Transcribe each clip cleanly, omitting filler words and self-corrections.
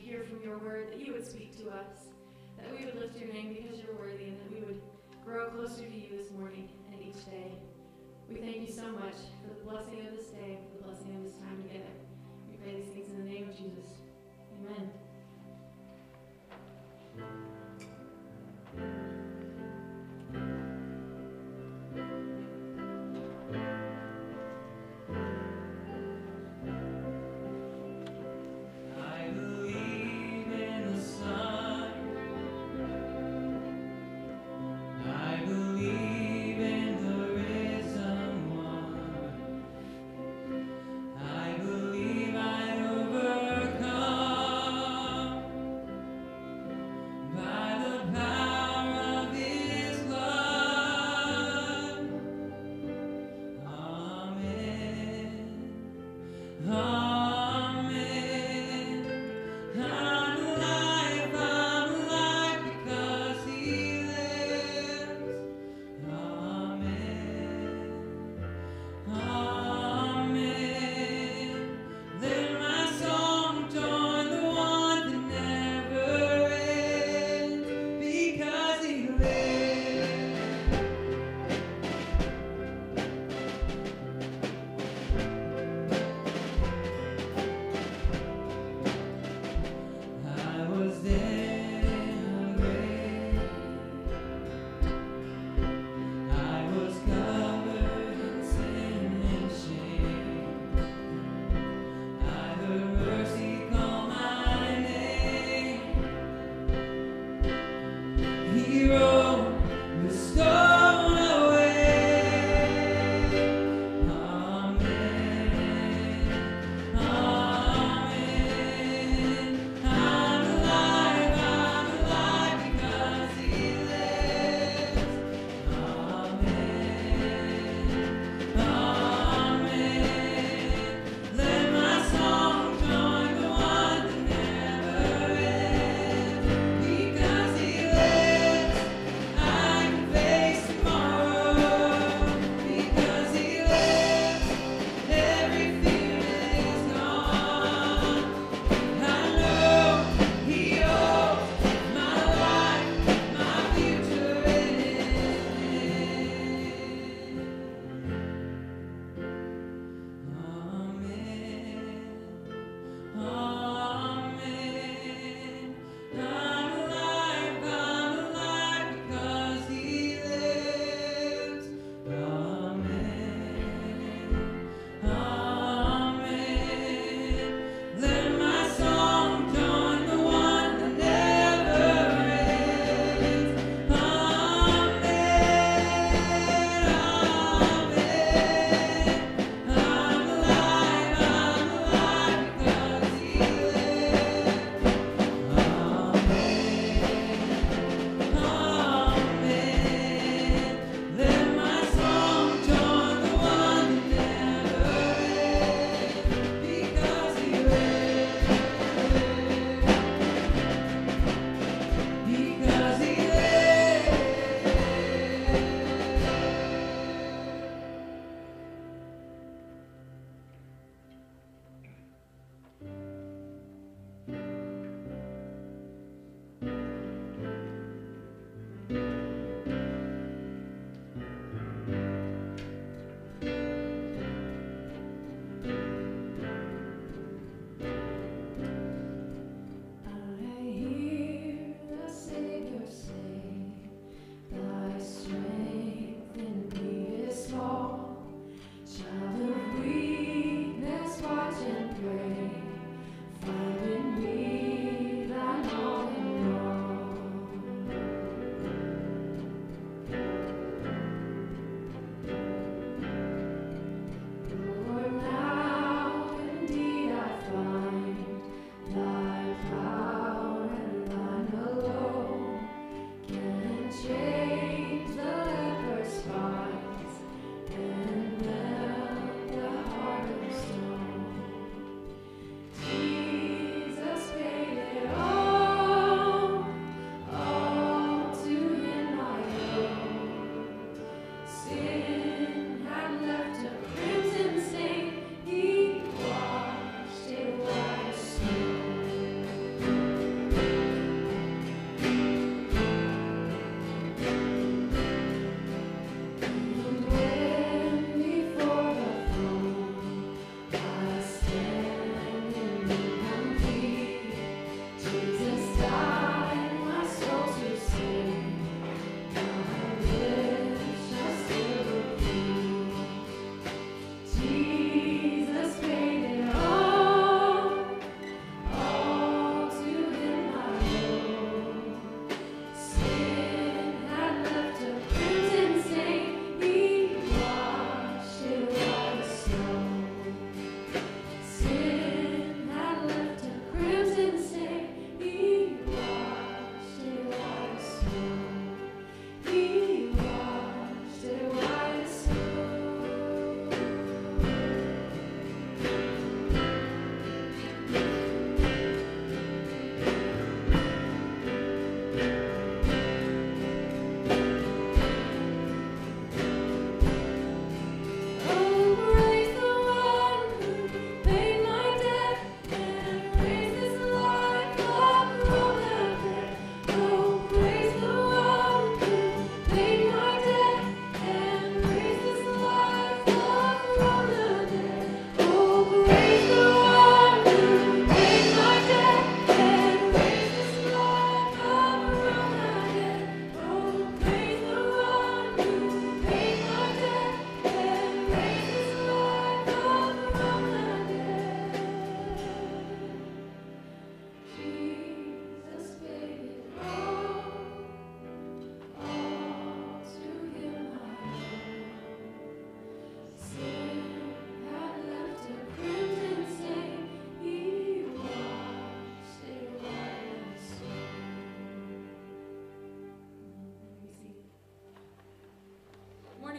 hear from your word, that you would speak to us, that we would lift your name because you're worthy, and that we would grow closer to you this morning and each day. We thank you so much for the blessing of this day, for the blessing of this time together. We pray these things in the name of Jesus. Amen. I believe I overcome.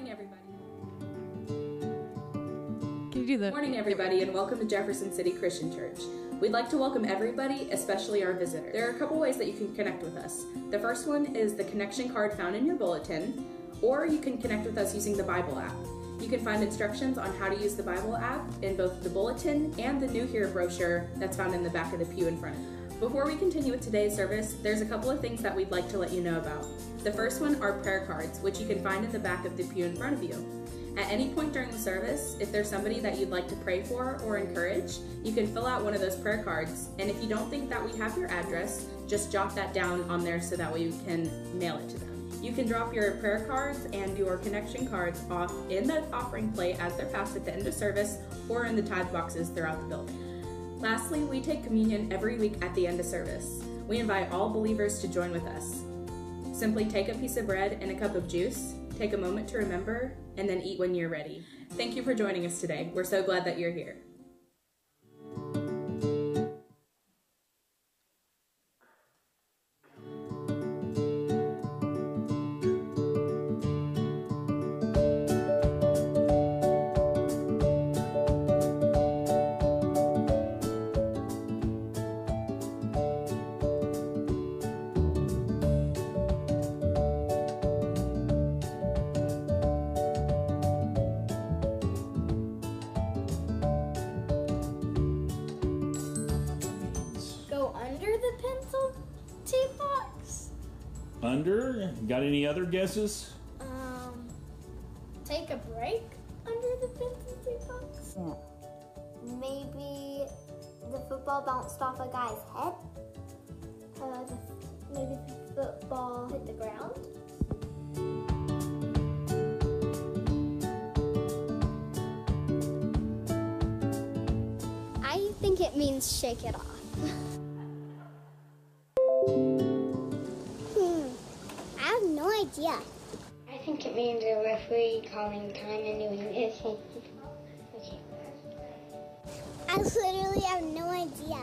morning, everybody. Can you do that? Good morning, everybody, and welcome to Jefferson City Christian Church. We'd like to welcome everybody, especially our visitors. There are a couple ways that you can connect with us. The first one is the connection card found in your bulletin, or you can connect with us using the Bible app. You can find instructions on how to use the Bible app in both the bulletin and the New Here brochure that's found in the back of the pew in front of you. Before we continue with today's service, there's a couple of things that we'd like to let you know about. The first one are prayer cards, which you can find in the back of the pew in front of you. At any point during the service, if there's somebody that you'd like to pray for or encourage, you can fill out one of those prayer cards, and if you don't think that we have your address, just jot that down on there so that way you can mail it to them. You can drop your prayer cards and your connection cards off in the offering plate as they're passed at the end of service or in the tithe boxes throughout the building. Lastly, we take communion every week at the end of service. We invite all believers to join with us. Simply take a piece of bread and a cup of juice, take a moment to remember, and then eat when you're ready. Thank you for joining us today. We're so glad that you're here. Under? Got any other guesses? Take a break under the pencil tape box? Yeah. Maybe the football bounced off a guy's head? Maybe the football hit the ground? I think it means shake it off. I have no idea. I think it means a referee calling time and doing this. Okay. I literally have no idea.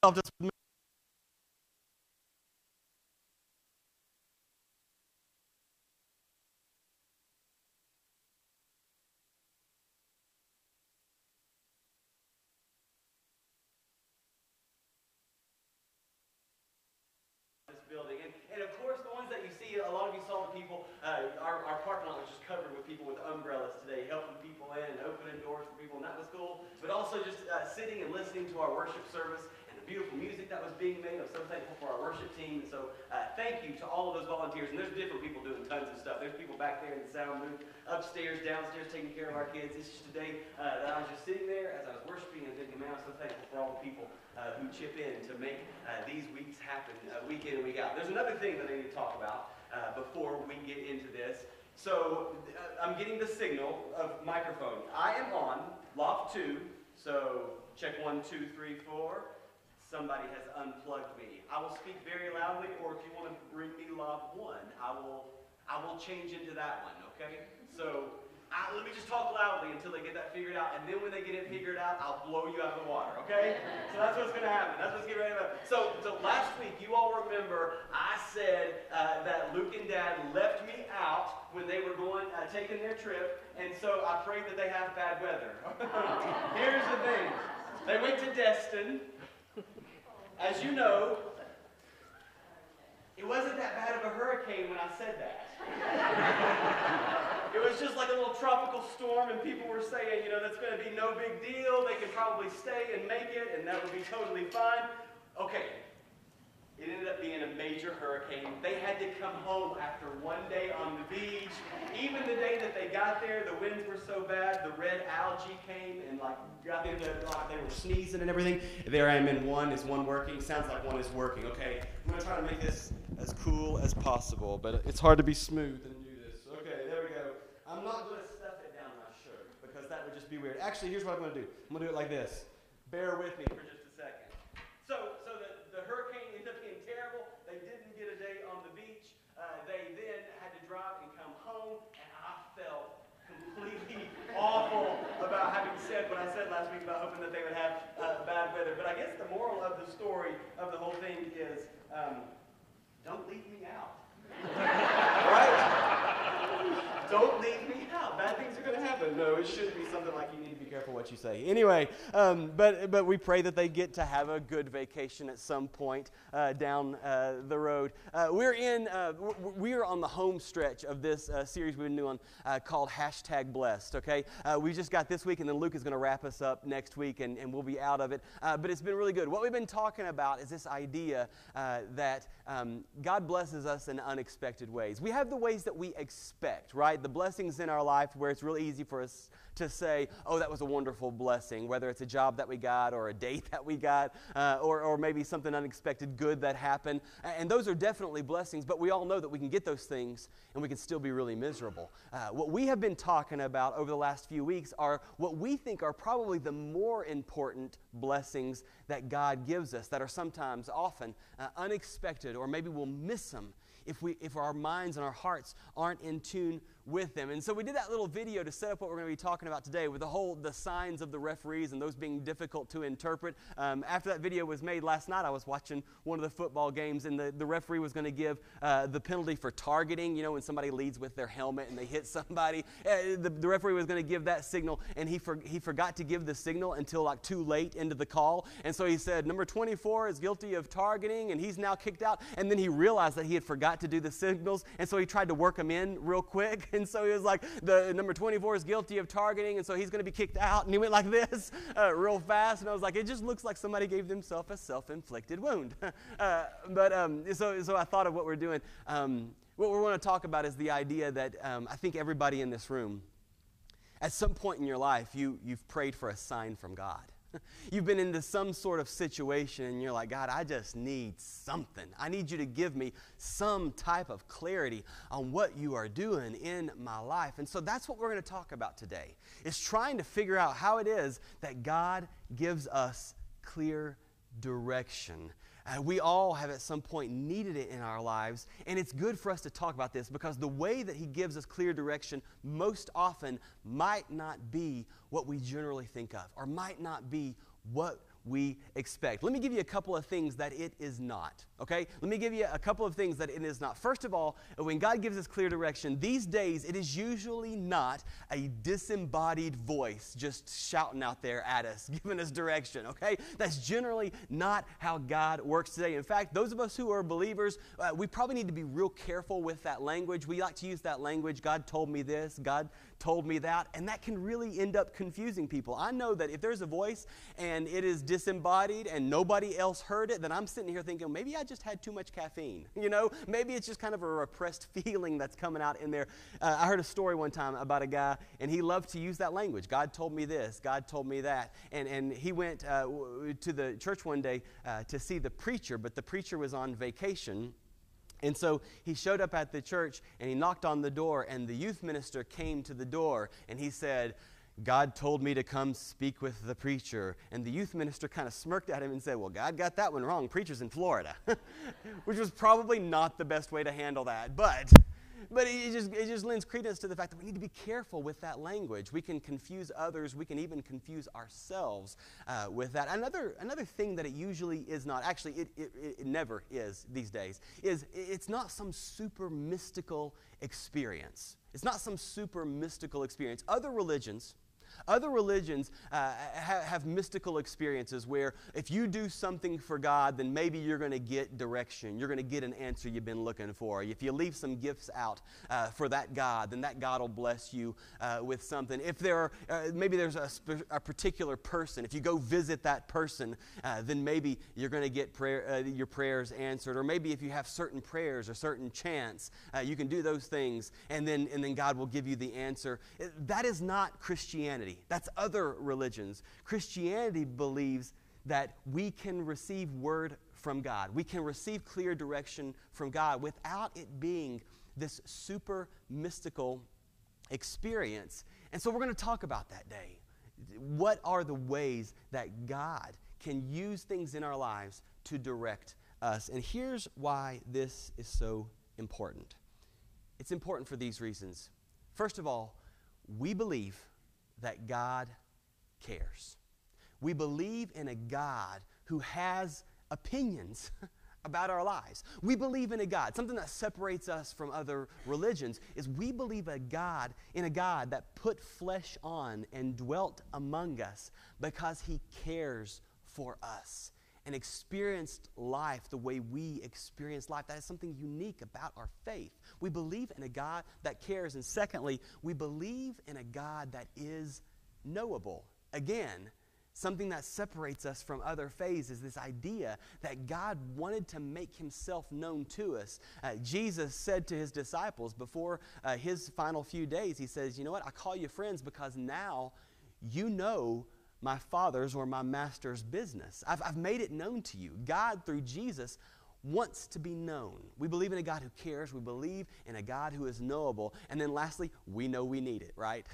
I'll just building. And of course, the ones that you see, a lot of you saw the people, our parking lot was just covered with people with umbrellas today, helping people in and opening doors for people, and that was cool. But also just sitting and listening to our worship service and the beautiful music that was being made. I'm so thankful for our worship team. And so thank you to all of those volunteers. And there's different people doing tons of stuff. There's people back there in the sound booth, upstairs, downstairs, taking care of our kids. It's just a day that I was just sitting there as I was worshiping and thinking, man, I'm so thankful for all the people who chip in to make these weeks happen week in and week out. There's another thing that I need to talk about before we get into this. So I'm getting the signal of microphone. I am on loft 2, so check 1, 2, 3, 4. Somebody has unplugged me. I will speak very loudly, or if you want to bring me loft 1, I will change into that one, okay? So let me just talk loudly until they get that figured out, and then when they get it figured out, I'll blow you out of the water, okay? So that's what's going to happen. That's what's getting ready to happen. So last week, you all remember, I said that Luke and Dad left me out when they were going, taking their trip, and so I prayed that they have bad weather. Here's the thing. They went to Destin. As you know, it wasn't that bad of a hurricane when I said that. It was just like a little tropical storm, and people were saying, you know, that's going to be no big deal. They could probably stay and make it, and that would be totally fine. Okay. It ended up being a major hurricane. They had to come home after one day on the beach. Even the day that they got there, the winds were so bad, the red algae came and got into they were sneezing and everything. There I am in one. Is one working? Sounds like one is working. Okay, I'm going to try to make this as cool as possible, but it's hard to be smooth and do this. Okay, there we go. I'm not going to stuff it down my shirt because that would just be weird. Actually, here's what I'm going to do. I'm going to do it like this. Bear with me for just a second. So the hurricane ended up being terrible. They didn't get a day on the beach. They then had to drive and come home, and I felt completely awful about having said what what I said last week about hoping that they would have bad weather. But I guess the moral of the story of the whole thing is don't leave me out. Right? Don't leave me out. Bad things are going to happen. No, it should be something like you need to be careful what you say. Anyway, but we pray that they get to have a good vacation at some point down the road. We are on the home stretch of this series we've been doing called #Blessed. Okay, we just got this week, and then Luke is going to wrap us up next week, and we'll be out of it. But it's been really good. What we've been talking about is this idea that God blesses us in unexpected ways. We have the ways that we expect, right? The blessings in our life where it's really easy for us to say, oh, that was a wonderful blessing, whether it's a job that we got or a date that we got or maybe something unexpected good that happened. And those are definitely blessings, but we all know that we can get those things and we can still be really miserable. What we have been talking about over the last few weeks are what we think are probably the more important blessings that God gives us that are sometimes often unexpected, or maybe we'll miss them if our minds and our hearts aren't in tune with them. And so we did that little video to set up what we're going to be talking about today with the signs of the referees and those being difficult to interpret. After that video was made last night, I was watching one of the football games, and the referee was going to give the penalty for targeting. You know, when somebody leads with their helmet and they hit somebody, the referee was going to give that signal, and he forgot to give the signal until like too late into the call. And so he said, number 24 is guilty of targeting, and he's now kicked out. And then he realized that he had forgot to do the signals, and so he tried to work them in real quick. And so he was like, the number 24 is guilty of targeting, and so he's going to be kicked out. And he went like this real fast. And I was like, it just looks like somebody gave themselves a self-inflicted wound. So I thought of what we're doing. What we want to talk about is the idea that I think everybody in this room, at some point in your life, you've prayed for a sign from God. You've been into some sort of situation and you're like, God, I just need something. I need you to give me some type of clarity on what you are doing in my life. And so that's what we're going to talk about today, is trying to figure out how it is that God gives us clear direction. We all have at some point needed it in our lives, and it's good for us to talk about this because the way that He gives us clear direction most often might not be what we generally think of, or might not be what we expect. Let me give you a couple of things that it is not, okay? Let me give you a couple of things that it is not. First of all, when God gives us clear direction, these days it is usually not a disembodied voice just shouting out there at us, giving us direction, okay? That's generally not how God works today. In fact, those of us who are believers, we probably need to be real careful with that language. We like to use that language, God told me this, God told me that, and that can really end up confusing people. I know that if there's a voice and it is disembodied and nobody else heard it, then I'm sitting here thinking, maybe I just had too much caffeine. You know, maybe it's just kind of a repressed feeling that's coming out in there. I heard a story one time about a guy, and he loved to use that language. God told me this, God told me that. And he went to the church one day to see the preacher, but the preacher was on vacation. And so he showed up at the church, and he knocked on the door, and the youth minister came to the door, and he said, God told me to come speak with the preacher. And the youth minister kind of smirked at him and said, well, God got that one wrong. Preacher's in Florida, which was probably not the best way to handle that. But it just lends credence to the fact that we need to be careful with that language. We can confuse others. We can even confuse ourselves with that. Another thing that it usually is not, actually it never is these days, is it's not some super mystical experience. It's not some super mystical experience. Other religions have mystical experiences where if you do something for God, then maybe you're going to get direction. You're going to get an answer you've been looking for. If you leave some gifts out for that God, then that God will bless you with something. If maybe there's a particular person, if you go visit that person, then maybe you're going to get your prayers answered. Or maybe if you have certain prayers or certain chants, you can do those things, and then God will give you the answer. That is not Christianity. That's other religions. Christianity believes that we can receive word from God. We can receive clear direction from God without it being this super mystical experience. And so we're going to talk about that day. What are the ways that God can use things in our lives to direct us? And here's why this is so important. It's important for these reasons. First of all, we believe that God cares. We believe in a God who has opinions about our lives. We believe in a God. Something that separates us from other religions is we believe in a God that put flesh on and dwelt among us because he cares for us and experienced life the way we experience life. That is something unique about our faith. We believe in a God that cares. And secondly, we believe in a God that is knowable. Again, something that separates us from other faiths is this idea that God wanted to make himself known to us. Jesus said to his disciples before his final few days, he says, you know what, I call you friends because now you know my Father's or my Master's business. I've made it known to you. God, through Jesus, wants to be known. We believe in a God who cares. We believe in a God who is knowable. And then lastly, we know we need it, right?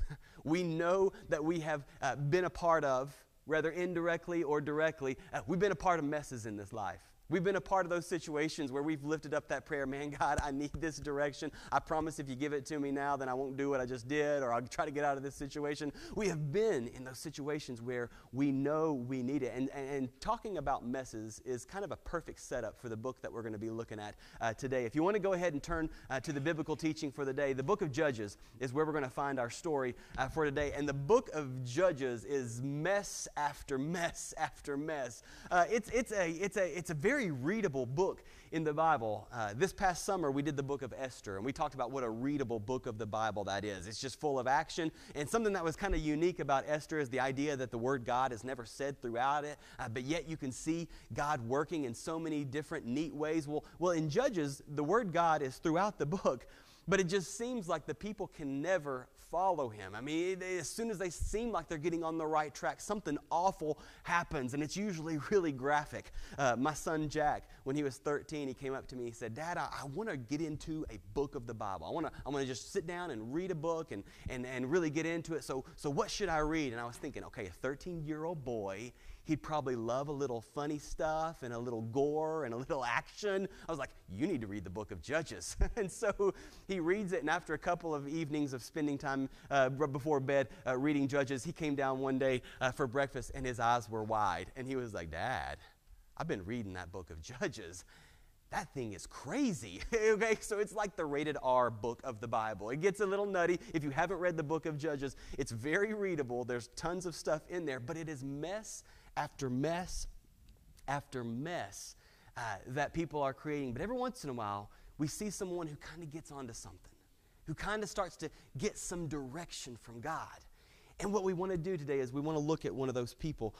We know that we have been a part of, whether indirectly or directly, we've been a part of messes in this life. We've been a part of those situations where we've lifted up that prayer, man, God, I need this direction. I promise if you give it to me now, then I won't do what I just did, or I'll try to get out of this situation. We have been in those situations where we know we need it. And talking about messes is kind of a perfect setup for the book that we're going to be looking at today. If you want to go ahead and turn to the biblical teaching for the day, the book of Judges is where we're going to find our story for today. And the book of Judges is mess after mess after mess. It's a very readable book in the Bible. This past summer, we did the book of Esther, and we talked about what a readable book of the Bible that is. It's just full of action, and something that was kind of unique about Esther is the idea that the word God is never said throughout it, but yet you can see God working in so many different neat ways. Well, in Judges, the word God is throughout the book, but it just seems like the people can never follow him. I mean, as soon as they seem like they're getting on the right track, something awful happens, and it's usually really graphic. My son Jack, when he was 13, he came up to me, he said, Dad, I want to get into a book of the Bible. I want to just sit down and read a book and really get into it. So what should I read? And I was thinking, okay, a 13-year-old boy, he'd probably love a little funny stuff and a little gore and a little action. I was like, you need to read the book of Judges. And so he reads it, and after a couple of evenings of spending time before bed reading Judges, he came down one day for breakfast, and his eyes were wide. And he was like, Dad, I've been reading that book of Judges. That thing is crazy. Okay, so it's like the rated R book of the Bible. It gets a little nutty. If you haven't read the book of Judges, it's very readable. There's tons of stuff in there, but it is mess after mess after mess that people are creating. But every once in a while, we see someone who kind of gets onto something, who kind of starts to get some direction from God. And what we want to do today is we want to look at one of those people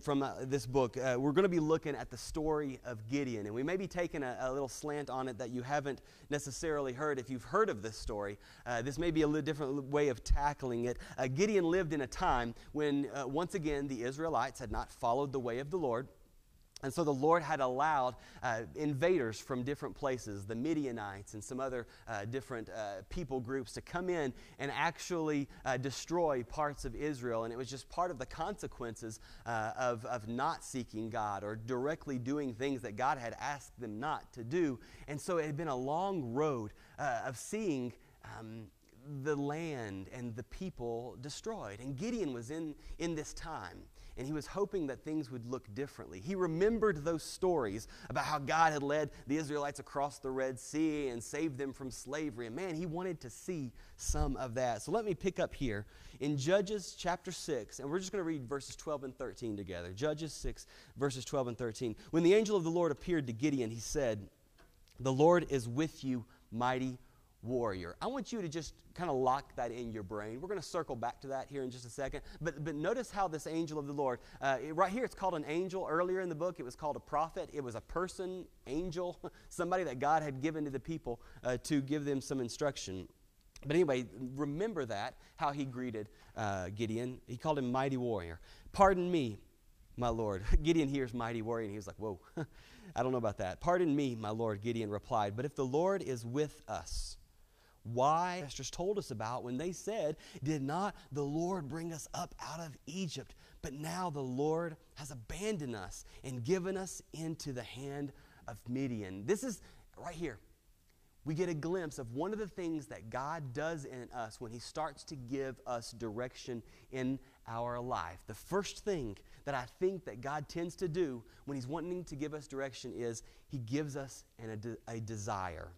from this book. We're going to be looking at the story of Gideon, and we may be taking a little slant on it that you haven't necessarily heard. If you've heard of this story, this may be a little different way of tackling it. Gideon lived in a time when, once again, the Israelites had not followed the way of the Lord. And so the Lord had allowed invaders from different places, the Midianites and some other different people groups, to come in and actually destroy parts of Israel. And it was just part of the consequences of not seeking God or directly doing things that God had asked them not to do. And so it had been a long road of seeing the land and the people destroyed. And Gideon was in this time, and he was hoping that things would look differently. He remembered those stories about how God had led the Israelites across the Red Sea and saved them from slavery. And man, he wanted to see some of that. So let me pick up here in Judges chapter 6, and we're just going to read verses 12 and 13 together. Judges 6, verses 12 and 13. When the angel of the Lord appeared to Gideon, he said, "The Lord is with you, mighty warrior." I want you to just kind of lock that in your brain. We're going to circle back to that here in just a second. But notice how this angel of the Lord, right here it's called an angel. Earlier in the book it was called a prophet. It was a person, angel, somebody that God had given to the people to give them some instruction. But anyway, remember that, how he greeted Gideon. He called him mighty warrior. "Pardon me, my Lord." Gideon hears mighty warrior, and he was like, whoa, I don't know about that. "Pardon me, my Lord," Gideon replied, "but if the Lord is with us, why ancestors told us about when they said, 'Did not the Lord bring us up out of Egypt?' But now the Lord has abandoned us and given us into the hand of Midian." This is right here. we get a glimpse of one of the things that God does in us when he starts to give us direction in our life. The first thing that I think that God tends to do when he's wanting to give us direction is he gives us a desire.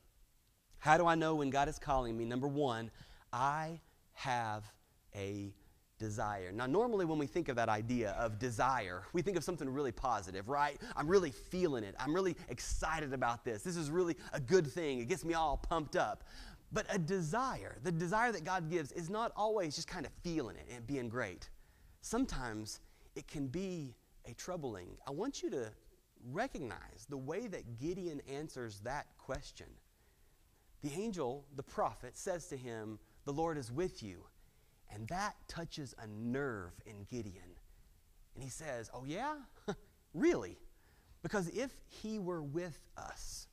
How do I know when God is calling me? Number one, I have a desire. Now, normally when we think of that idea of desire, we think of something really positive, right? I'm really feeling it. I'm really excited about this. This is really a good thing. It gets me all pumped up. But a desire, the desire that God gives, is not always just kind of feeling it and being great. Sometimes it can be a troubling. I want you to recognize the way that Gideon answers that question. The angel, the prophet, says to him, "The Lord is with you." And that touches a nerve in Gideon. And he says, "Oh yeah? Really? Because if he were with us,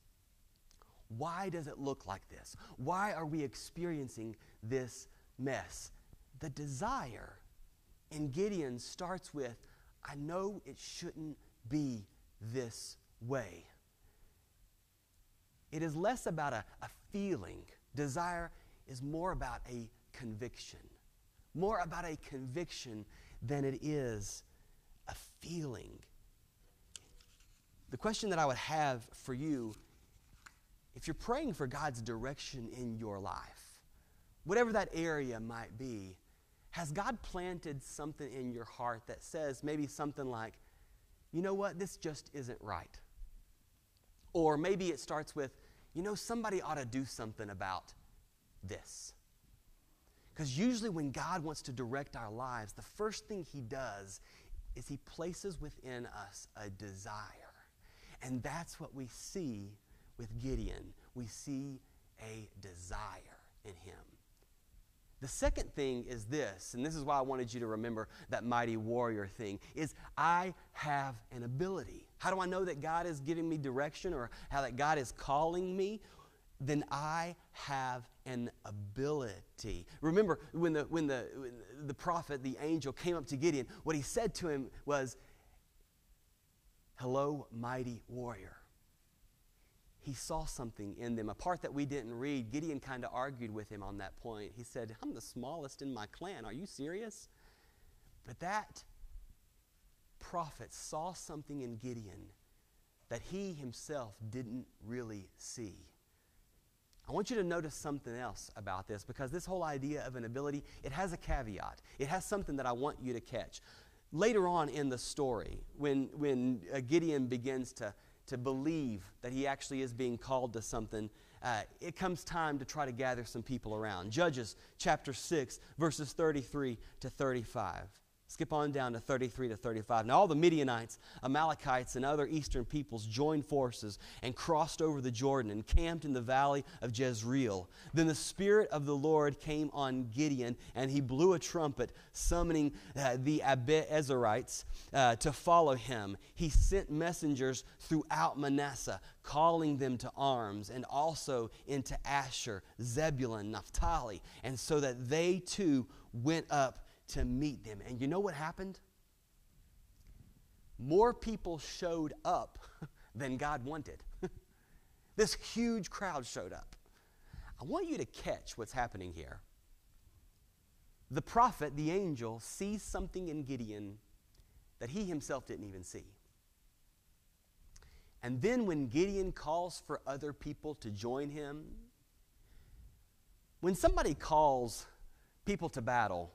why does it look like this? Why are we experiencing this mess?" The desire in Gideon starts with, I know it shouldn't be this way. It is less about a feeling. Desire is more about a conviction. More about a conviction than it is a feeling. The question that I would have for you, if you're praying for God's direction in your life, whatever that area might be, has God planted something in your heart that says maybe something like, you know what, this just isn't right? Or maybe it starts with, you know, somebody ought to do something about this. Because usually when God wants to direct our lives, the first thing he does is he places within us a desire. And that's what we see with Gideon. We see a desire in him. The second thing is this, and this is why I wanted you to remember that mighty warrior thing, is I have an ability. How do I know that God is giving me direction or how that God is calling me? Then I have an ability. Remember, when the prophet, the angel, came up to Gideon, what he said to him was, "Hello, mighty warrior." He saw something in them, a part that we didn't read. Gideon kind of argued with him on that point. He said, "I'm the smallest in my clan. Are you serious?" But that prophet saw something in Gideon that he himself didn't really see. I want you to notice something else about this, because this whole idea of an ability, it has a caveat. It has something that I want you to catch. Later on in the story, when Gideon begins to believe that he actually is being called to something, it comes time to try to gather some people around. Judges chapter 6, verses 33 to 35. Skip on down to 33 to 35. Now all the Midianites, Amalekites, and other eastern peoples joined forces and crossed over the Jordan and camped in the valley of Jezreel. Then the Spirit of the Lord came on Gideon, and he blew a trumpet, summoning the Abiezrites to follow him. He sent messengers throughout Manasseh, calling them to arms, and also into Asher, Zebulun, Naphtali, and so that they too went up to meet them. And you know what happened? More people showed up than God wanted. This huge crowd showed up. I want you to catch what's happening here. The prophet, the angel, sees something in Gideon that he himself didn't even see. And then when Gideon calls for other people to join him, when somebody calls people to battle,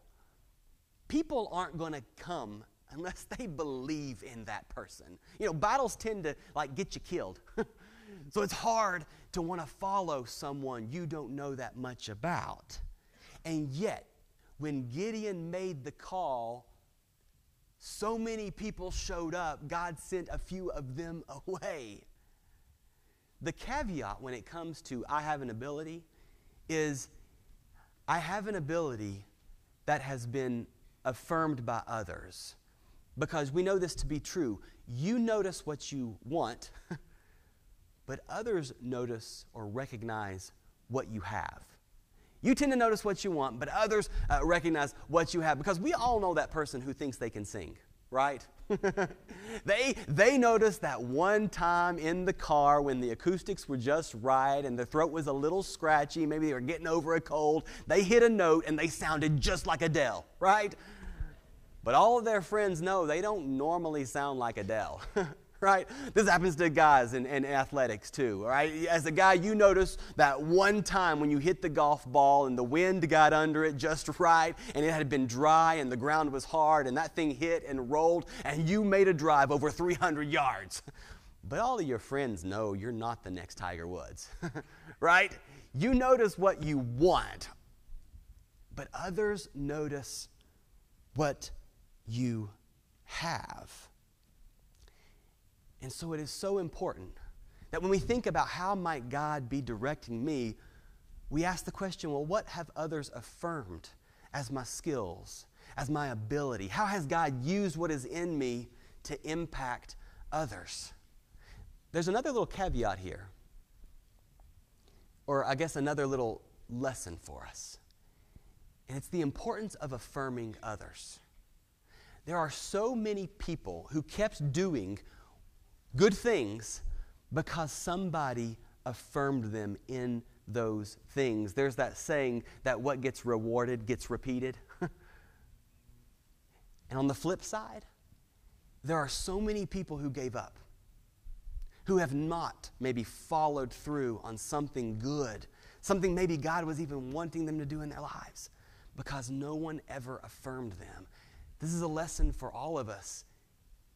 people aren't going to come unless they believe in that person. You know, battles tend to get you killed. So it's hard to want to follow someone you don't know that much about. And yet, when Gideon made the call, so many people showed up, God sent a few of them away. The caveat when it comes to I have an ability is I have an ability that has been affirmed by others, because we know this to be true. You notice what you want, but others notice or recognize what you have. You tend to notice what you want, but others recognize what you have, because we all know that person who thinks they can sing. right? They noticed that one time in the car when the acoustics were just right and the throat was a little scratchy, maybe they were getting over a cold, they hit a note and they sounded just like Adele, right? But all of their friends know they don't normally sound like Adele. Right? This happens to guys in athletics too, right? As a guy, you notice that one time when you hit the golf ball and the wind got under it just right and it had been dry and the ground was hard and that thing hit and rolled and you made a drive over 300 yards. But all of your friends know you're not the next Tiger Woods, right? You notice what you want, but others notice what you have. And so it is so important that when we think about how might God be directing me, we ask the question, well, what have others affirmed as my skills, as my ability? How has God used what is in me to impact others? There's another little caveat here, or I guess another little lesson for us. And it's the importance of affirming others. There are so many people who kept doing good things because somebody affirmed them in those things. There's that saying that what gets rewarded gets repeated. And on the flip side, there are so many people who gave up, who have not maybe followed through on something good, something maybe God was even wanting them to do in their lives, because no one ever affirmed them. This is a lesson for all of us.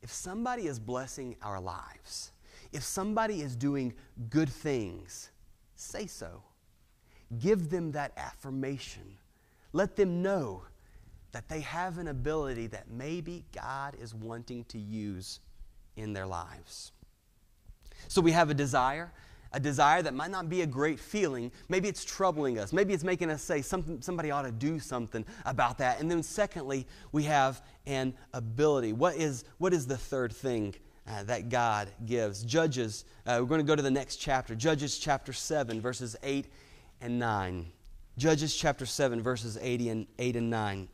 If somebody is blessing our lives, if somebody is doing good things, say so. Give them that affirmation. Let them know that they have an ability that maybe God is wanting to use in their lives. So we have a desire that might not be a great feeling. Maybe it's troubling us. Maybe it's making us say somebody ought to do something about that. And then secondly, we have an ability. What is the third thing that God gives? Judges, we're going to go to the next chapter. Judges chapter 7, verses 8 and 9. Judges chapter 7, verses 8 and 9.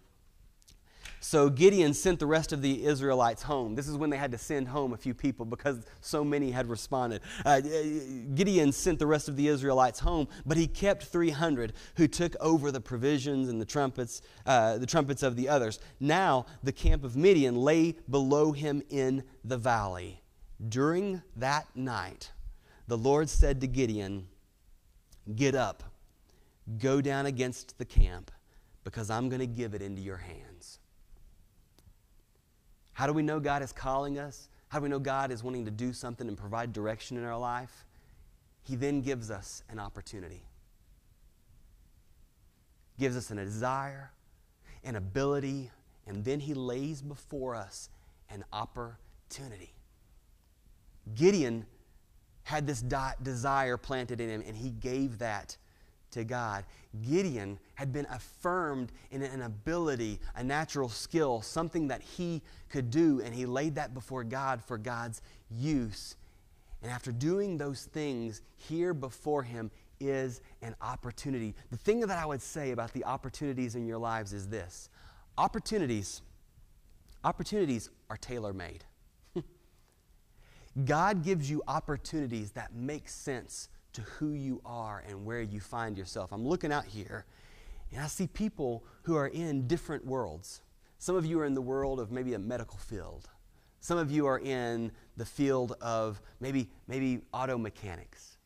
So Gideon sent the rest of the Israelites home. This is when they had to send home a few people because so many had responded. Gideon sent the rest of the Israelites home, but he kept 300 who took over the provisions and the trumpets of the others. Now the camp of Midian lay below him in the valley. During that night, the Lord said to Gideon, "Get up, go down against the camp, because I'm going to give it into your hands." How do we know God is calling us? How do we know God is wanting to do something and provide direction in our life? He then gives us an opportunity. Gives us a desire, an ability, and then He lays before us an opportunity. Gideon had this desire planted in him, and he gave that to God. Gideon had been affirmed in an ability, a natural skill, something that he could do, and he laid that before God for God's use. And after doing those things, here before him is an opportunity. The thing that I would say about the opportunities in your lives is this. Opportunities are tailor-made. God gives you opportunities that make sense to who you are and where you find yourself. I'm looking out here, and I see people who are in different worlds. Some of you are in the world of maybe a medical field. Some of you are in the field of maybe auto mechanics.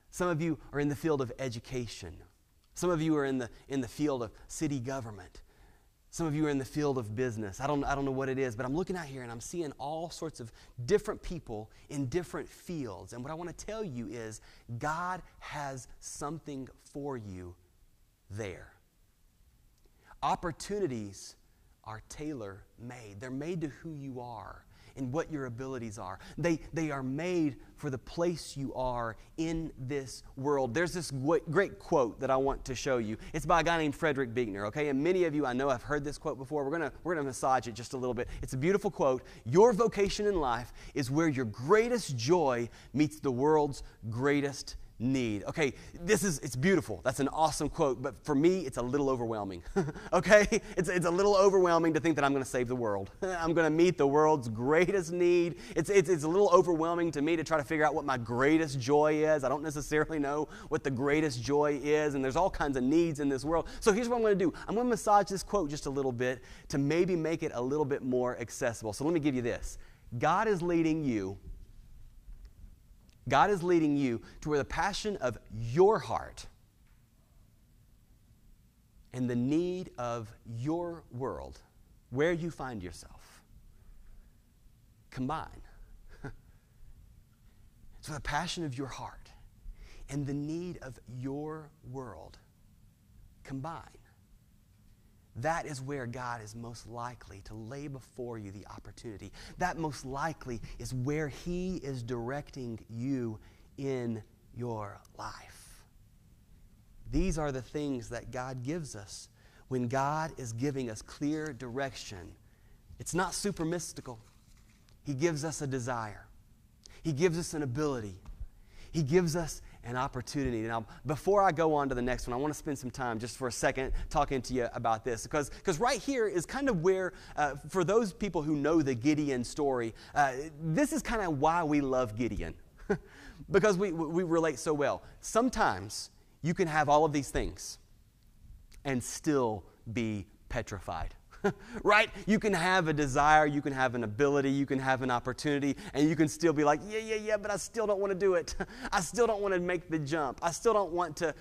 Some of you are in the field of education. Some of you are in the field of city government. Some of you are in the field of business. I don't know what it is, but I'm looking out here and I'm seeing all sorts of different people in different fields. And what I want to tell you is God has something for you there. Opportunities are tailor-made. They're made to who you are and what your abilities are. They are made for the place you are in this world. There's this great quote that I want to show you. It's by a guy named Frederick Buechner, okay? And many of you, I know, have heard this quote before. We're gonna massage it just a little bit. It's a beautiful quote. Your vocation in life is where your greatest joy meets the world's greatest need. Okay, it's beautiful. That's an awesome quote, but for me, it's a little overwhelming. Okay, it's a little overwhelming to think that I'm going to save the world. I'm going to meet the world's greatest need. It's a little overwhelming to me to try to figure out what my greatest joy is. I don't necessarily know what the greatest joy is, and there's all kinds of needs in this world. So here's what I'm going to do. I'm going to massage this quote just a little bit to maybe make it a little bit more accessible. So let me give you this. God is leading you to where the passion of your heart and the need of your world, where you find yourself, combine. So the passion of your heart and the need of your world combine. That is where God is most likely to lay before you the opportunity. That most likely is where He is directing you in your life. These are the things that God gives us when God is giving us clear direction. It's not super mystical. He gives us a desire. He gives us an ability. He gives us an opportunity. Now, before I go on to the next one, I want to spend some time just for a second talking to you about this, because right here is kind of where, for those people who know the Gideon story, this is kind of why we love Gideon, because we relate so well. Sometimes you can have all of these things and still be petrified. Right? You can have a desire, you can have an ability, you can have an opportunity, and you can still be like, yeah, but I still don't want to do it. I still don't want to make the jump. I still don't want to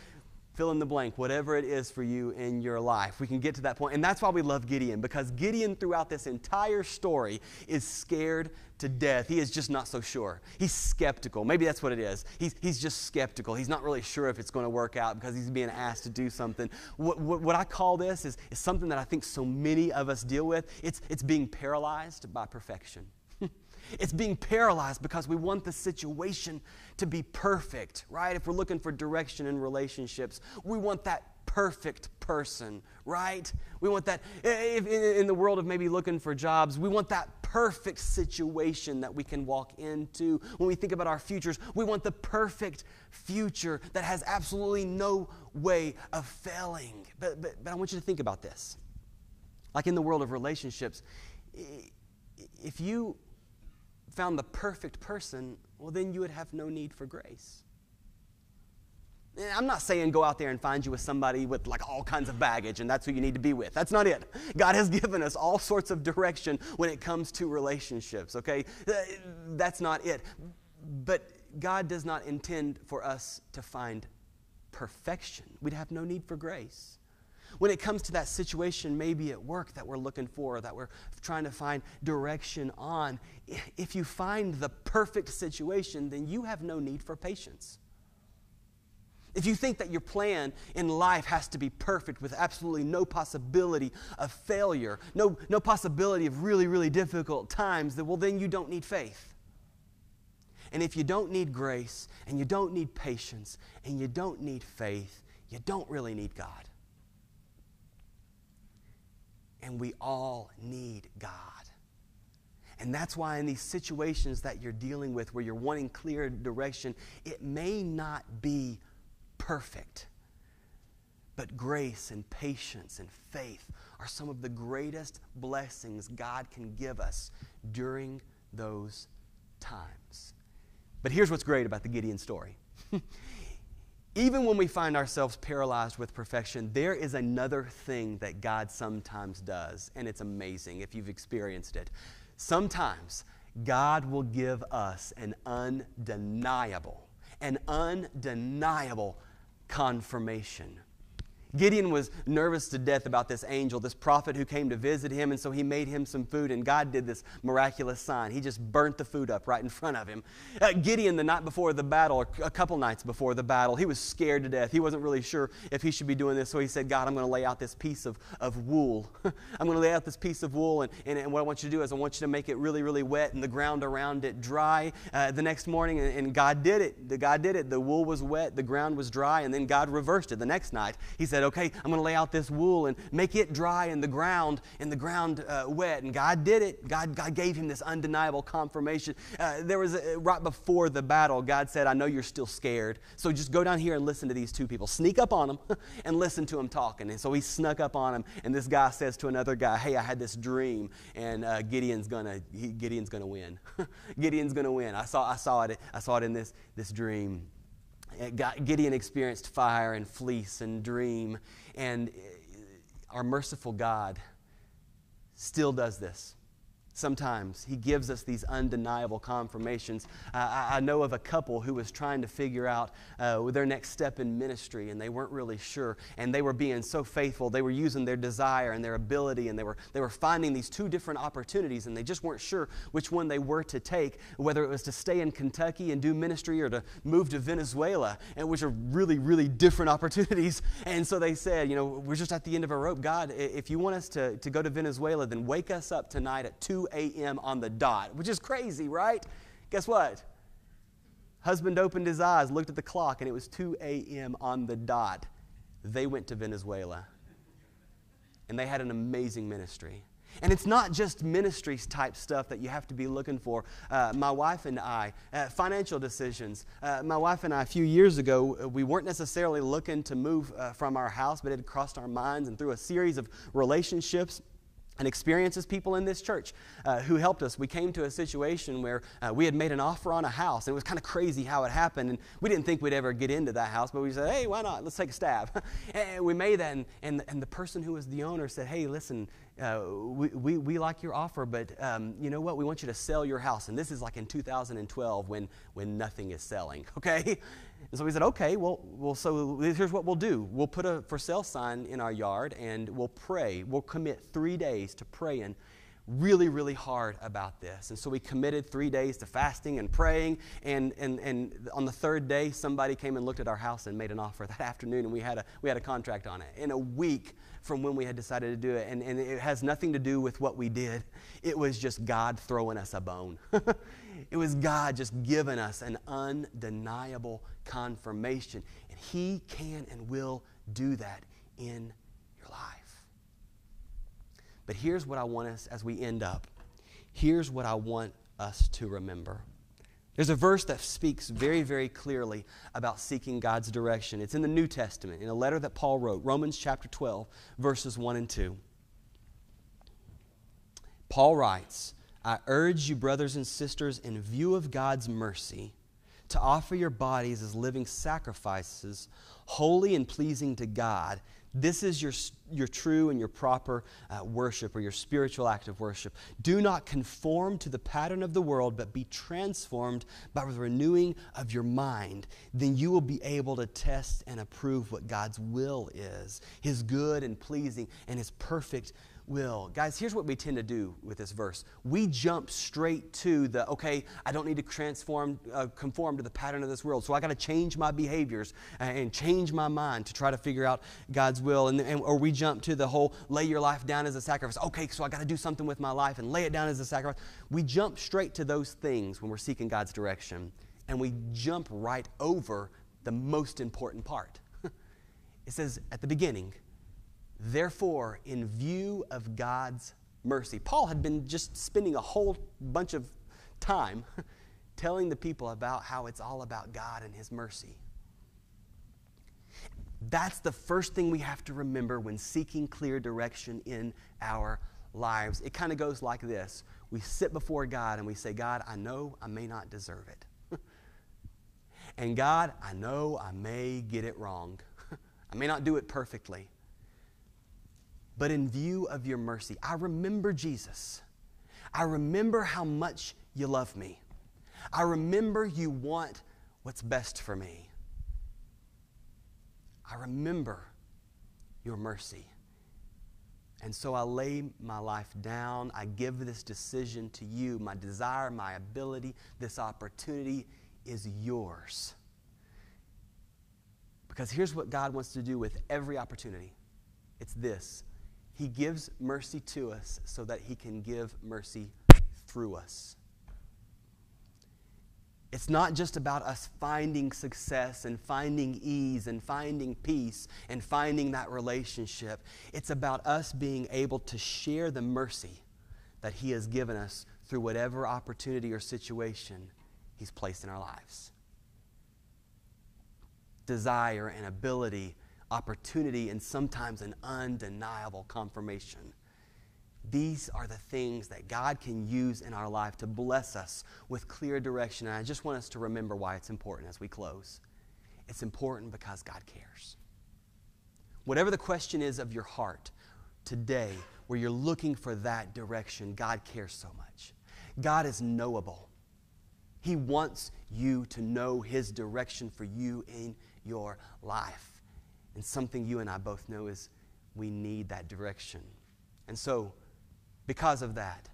fill in the blank, whatever it is for you in your life. We can get to that point. And that's why we love Gideon, because Gideon throughout this entire story is scared to death. He is just not so sure. He's skeptical. Maybe that's what it is. He's just skeptical. He's not really sure if it's going to work out because he's being asked to do something. What I call this is something that I think so many of us deal with. It's being paralyzed by perfection. It's being paralyzed because we want the situation to be perfect, right? If we're looking for direction in relationships, we want that perfect person, right? We want that, if in the world of maybe looking for jobs, we want that perfect situation that we can walk into. When we think about our futures, we want the perfect future that has absolutely no way of failing. But I want you to think about this. Like in the world of relationships, if you found the perfect person, well, then you would have no need for grace. I'm not saying go out there and find you with somebody with like all kinds of baggage and that's who you need to be with. That's not it. God has given us all sorts of direction when it comes to relationships, okay? That's not it. But God does not intend for us to find perfection. We'd have no need for grace. When it comes to that situation, maybe at work that we're looking for, that we're trying to find direction on, if you find the perfect situation, then you have no need for patience. If you think that your plan in life has to be perfect with absolutely no possibility of failure, no possibility of really, really difficult times, then you don't need faith. And if you don't need grace, and you don't need patience, and you don't need faith, you don't really need God. And we all need God. And that's why in these situations that you're dealing with where you're wanting clear direction, it may not be perfect. But grace and patience and faith are some of the greatest blessings God can give us during those times. But here's what's great about the Gideon story. Even when we find ourselves paralyzed with perfection, there is another thing that God sometimes does, and it's amazing if you've experienced it. Sometimes God will give us an undeniable confirmation. Gideon was nervous to death about this angel, this prophet who came to visit him, and so he made him some food, and God did this miraculous sign. He just burnt the food up right in front of him. Gideon, the night before the battle, or a couple nights before the battle, he was scared to death. He wasn't really sure if he should be doing this, so he said, God, I'm going to lay out this piece of wool. I'm going to lay out this piece of wool, and what I want you to do is I want you to make it really, really wet and the ground around it dry the next morning, and God did it. God did it. The wool was wet, the ground was dry, and then God reversed it. The next night, he said, said, okay, I'm going to lay out this wool and make it dry in the ground wet. And God did it. God gave him this undeniable confirmation. Right before the battle, God said, I know you're still scared, so just go down here and listen to these two people. Sneak up on them and listen to them talking. And so he snuck up on him, and this guy says to another guy, hey, I had this dream, and Gideon's gonna win. Gideon's gonna win. I saw it in this dream. Gideon experienced fire and fleece and dream, and our merciful God still does this. Sometimes he gives us these undeniable confirmations. I know of a couple who was trying to figure out their next step in ministry, and they weren't really sure. And they were being so faithful. They were using their desire and their ability, and they were finding these two different opportunities, and they just weren't sure which one they were to take, whether it was to stay in Kentucky and do ministry or to move to Venezuela, and which are really, really different opportunities. And so they said, we're just at the end of our rope. God, if you want us to go to Venezuela, then wake us up tonight at 2 a.m. on the dot, which is crazy, right? Guess what? Husband opened his eyes, looked at the clock, and it was 2 a.m. on the dot. They went to Venezuela, and they had an amazing ministry. And it's not just ministries type stuff that you have to be looking for. My wife and I, financial decisions. My wife and I, a few years ago, we weren't necessarily looking to move from our house, but it had crossed our minds, and through a series of relationships and experiences, people in this church who helped us, we came to a situation where we had made an offer on a house. And it was kind of crazy how it happened. And we didn't think we'd ever get into that house, but we said, hey, why not? Let's take a stab. And we made that, and the person who was the owner said, hey, listen, we like your offer, but you know what? We want you to sell your house. And this is like in 2012 when nothing is selling, okay? And so we said, okay, well, so here's what we'll do. We'll put a for sale sign in our yard, and we'll pray. We'll commit 3 days to praying really, really hard about this. And so we committed 3 days to fasting and praying, and on the third day, somebody came and looked at our house and made an offer that afternoon, and we had a contract on it. In a week from when we had decided to do it, and it has nothing to do with what we did. It was just God throwing us a bone. It was God just giving us an undeniable confirmation, and He can and will do that in your life. But here's what I want us, as we end up, here's what I want us to remember. There's a verse that speaks very, very clearly about seeking God's direction. It's in the New Testament, in a letter that Paul wrote, Romans chapter 12, verses 1 and 2. Paul writes, I urge you, brothers and sisters, in view of God's mercy, to offer your bodies as living sacrifices, holy and pleasing to God. This is your true and your proper worship, or your spiritual act of worship. Do not conform to the pattern of the world, but be transformed by the renewing of your mind. Then you will be able to test and approve what God's will is, His good and pleasing and His perfect will. Guys, here's what we tend to do with this verse. We jump straight to okay, I don't need to conform to the pattern of this world, so I got to change my behaviors and change my mind to try to figure out God's will. Or we jump to the whole lay your life down as a sacrifice. Okay, so I got to do something with my life and lay it down as a sacrifice. We jump straight to those things when we're seeking God's direction, and we jump right over the most important part. It says at the beginning, therefore, in view of God's mercy. Paul had been just spending a whole bunch of time telling the people about how it's all about God and His mercy. That's the first thing we have to remember when seeking clear direction in our lives. It kind of goes like this. We sit before God and we say, God, I know I may not deserve it. And God, I know I may get it wrong. I may not do it perfectly. But in view of your mercy, I remember Jesus. I remember how much you love me. I remember you want what's best for me. I remember your mercy. And so I lay my life down. I give this decision to you. My desire, my ability, this opportunity is yours. Because here's what God wants to do with every opportunity. It's this. He gives mercy to us so that He can give mercy through us. It's not just about us finding success and finding ease and finding peace and finding that relationship. It's about us being able to share the mercy that He has given us through whatever opportunity or situation He's placed in our lives. Desire and ability, opportunity, and sometimes an undeniable confirmation. These are the things that God can use in our life to bless us with clear direction. And I just want us to remember why it's important as we close. It's important because God cares. Whatever the question is of your heart today, where you're looking for that direction, God cares so much. God is knowable. He wants you to know His direction for you in your life. And something you and I both know is we need that direction. And so, because of that,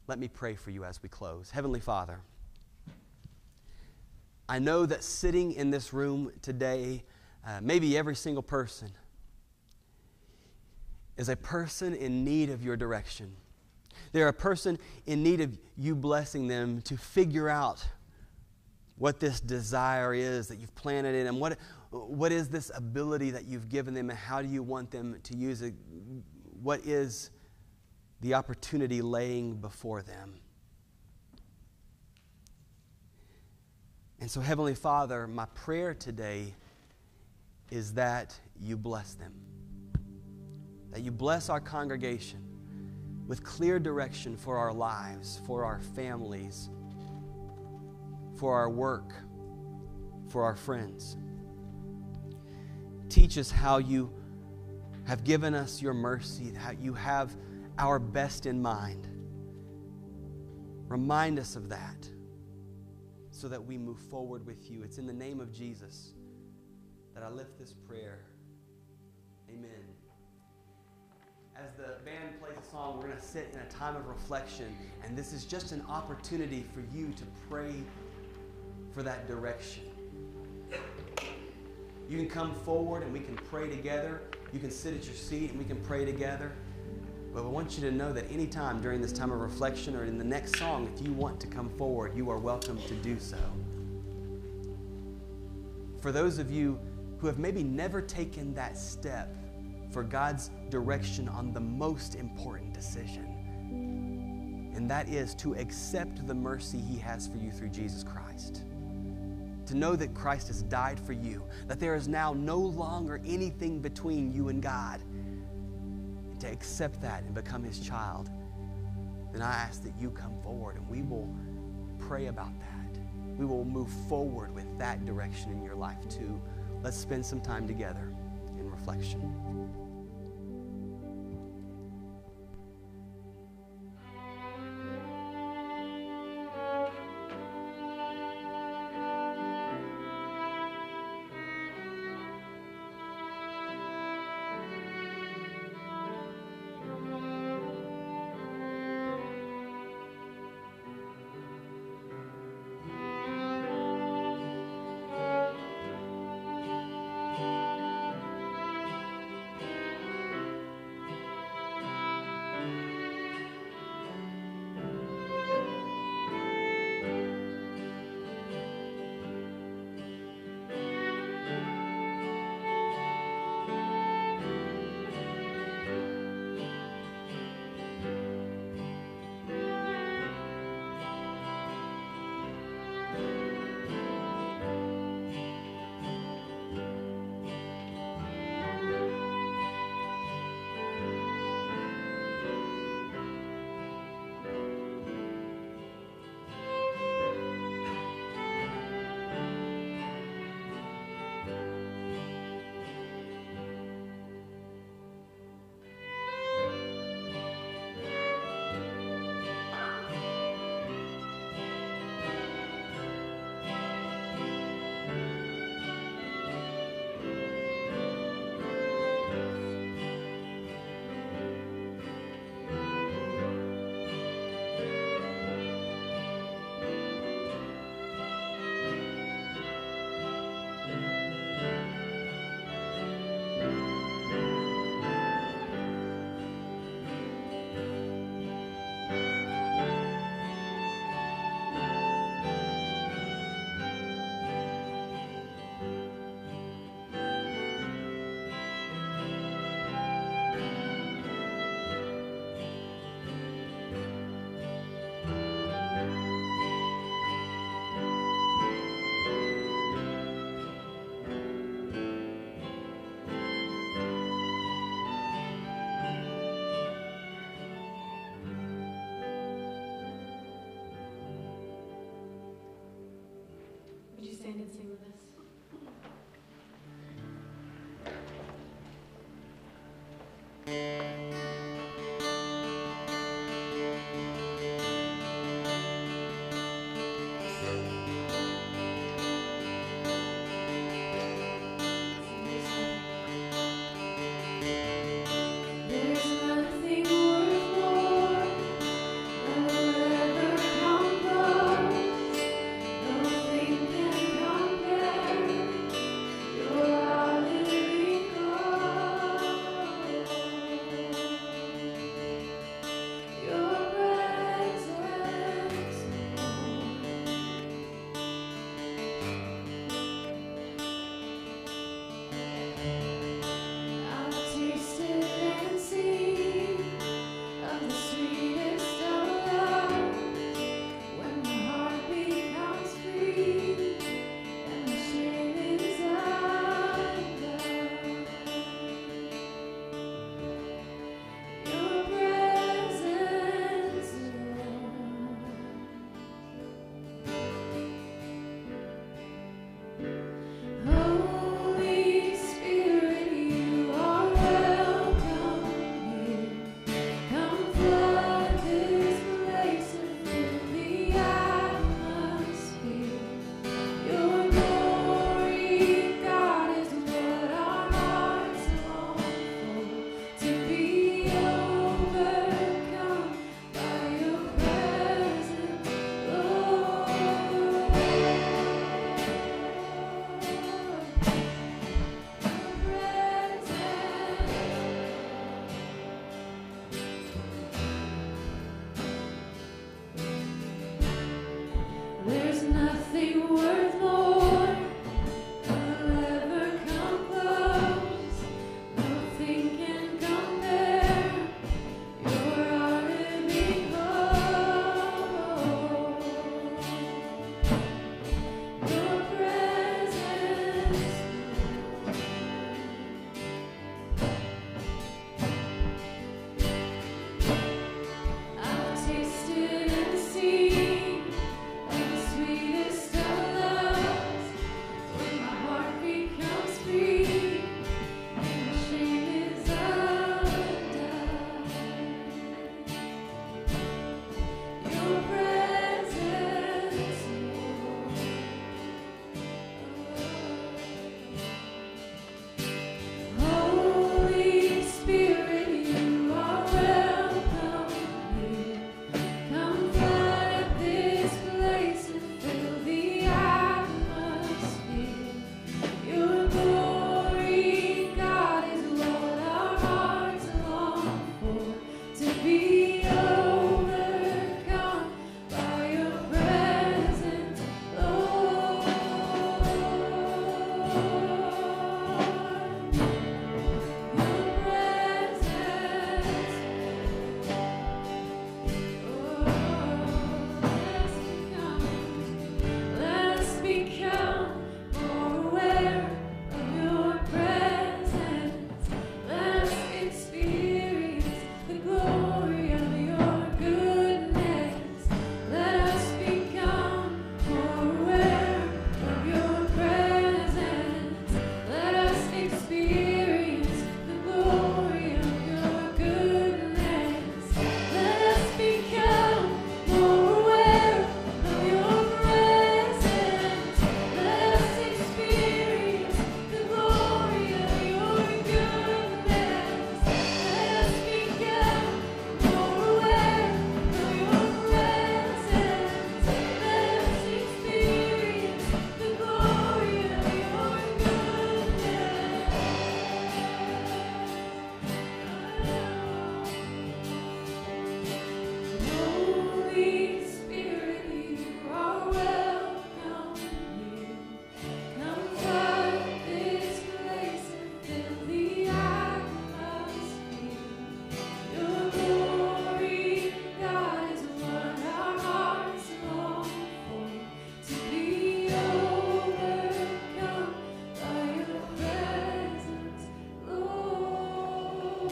let me pray for you as we close. Heavenly Father, I know that sitting in this room today, maybe every single person, is a person in need of your direction. They're a person in need of you blessing them to figure out what this desire is that you've planted in them. What is this ability that you've given them, and how do you want them to use it? What is the opportunity laying before them? And so, Heavenly Father, my prayer today is that you bless them. That you bless our congregation with clear direction for our lives, for our families, for our work, for our friends. Teach us how you have given us your mercy, how you have our best in mind. Remind us of that so that we move forward with you. It's in the name of Jesus that I lift this prayer. Amen. As the band plays a song, we're going to sit in a time of reflection, and this is just an opportunity for you to pray for that direction. You can come forward and we can pray together. You can sit at your seat and we can pray together. But I want you to know that anytime during this time of reflection or in the next song, if you want to come forward, you are welcome to do so. For those of you who have maybe never taken that step for God's direction on the most important decision, and that is to accept the mercy He has for you through Jesus Christ. To know that Christ has died for you, that there is now no longer anything between you and God, and to accept that and become His child, then I ask that you come forward and we will pray about that. We will move forward with that direction in your life too. Let's spend some time together in reflection.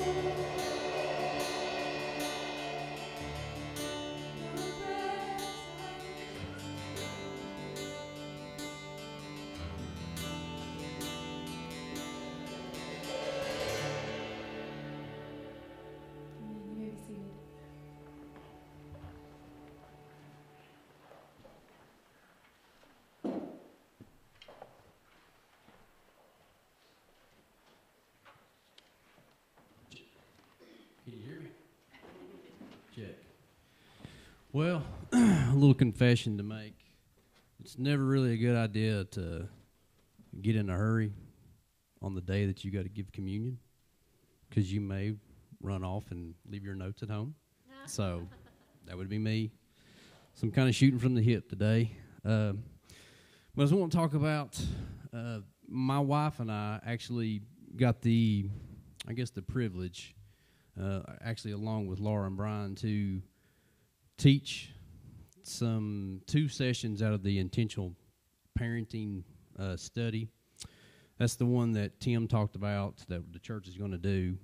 You may be seated. Can you hear me? Check. Well, a little confession to make. It's never really a good idea to get in a hurry on the day that you got to give communion, because you may run off and leave your notes at home. So that would be me. So I'm kind of shooting from the hip today. But I just want to talk about my wife and I actually got the privilege, actually along with Laura and Brian, to teach 2 sessions out of the intentional parenting study. That's the one that Tim talked about that the church is going to do.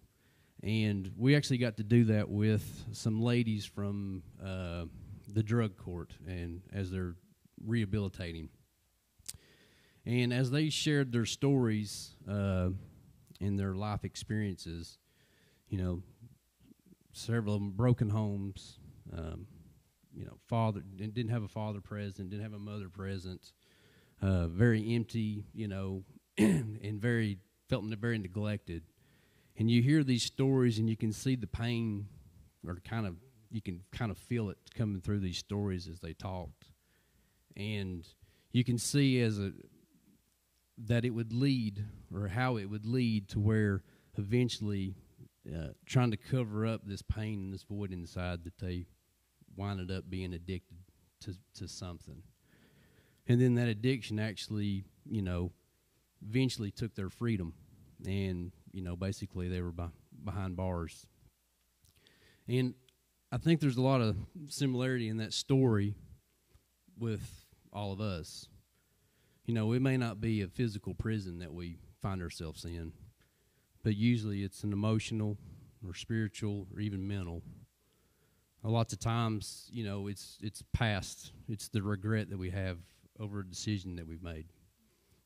And we actually got to do that with some ladies from the drug court, and as they're rehabilitating. And as they shared their stories and their life experiences, you know, several of them broken homes, father didn't have a father present, didn't have a mother present, very empty, and felt very neglected. And you hear these stories, and you can see the pain, or you can kind of feel it coming through these stories as they talked. And you can see that it would lead, or how it would lead to where eventually trying to cover up this pain and this void inside, that they winded up being addicted to something. And then that addiction actually, eventually took their freedom. And, basically they were behind bars. And I think there's a lot of similarity in that story with all of us. It may not be a physical prison that we find ourselves in, but usually it's an emotional or spiritual or even mental. Lots of times, it's past. It's the regret that we have over a decision that we've made,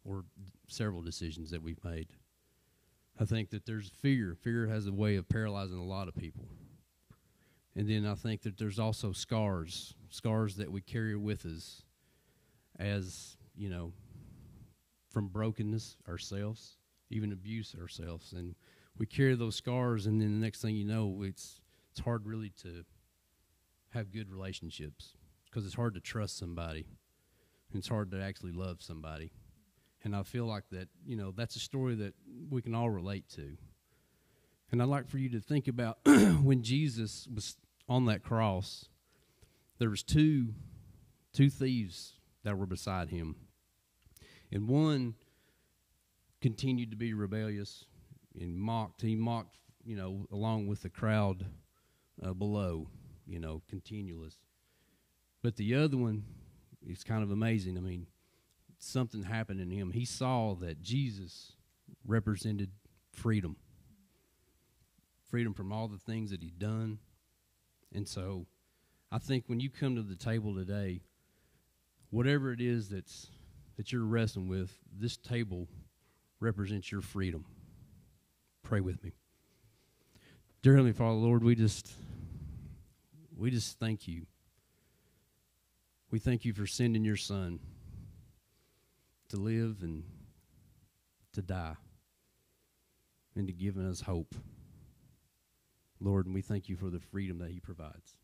or several decisions that we've made. I think that there's fear. Fear has a way of paralyzing a lot of people. And then I think that there's also scars that we carry with us as, from brokenness ourselves, even abuse ourselves. And we carry those scars, and then the next thing you know, it's hard really to have good relationships, because it's hard to trust somebody, and it's hard to actually love somebody. And I feel like that, that's a story that we can all relate to. And I'd like for you to think about when Jesus was on that cross, there was two thieves that were beside him. And one continued to be rebellious and mocked. He mocked, along with the crowd below, continuous. But the other one, it's kind of amazing. I mean, something happened in him. He saw that Jesus represented freedom. Freedom from all the things that he'd done. And so I think when you come to the table today, whatever it is that you're wrestling with, this table represents your freedom. Pray with me. Dear Heavenly Father, Lord, we just thank you. We thank you for sending your Son to live and to die and to give us hope. Lord, and we thank you for the freedom that he provides.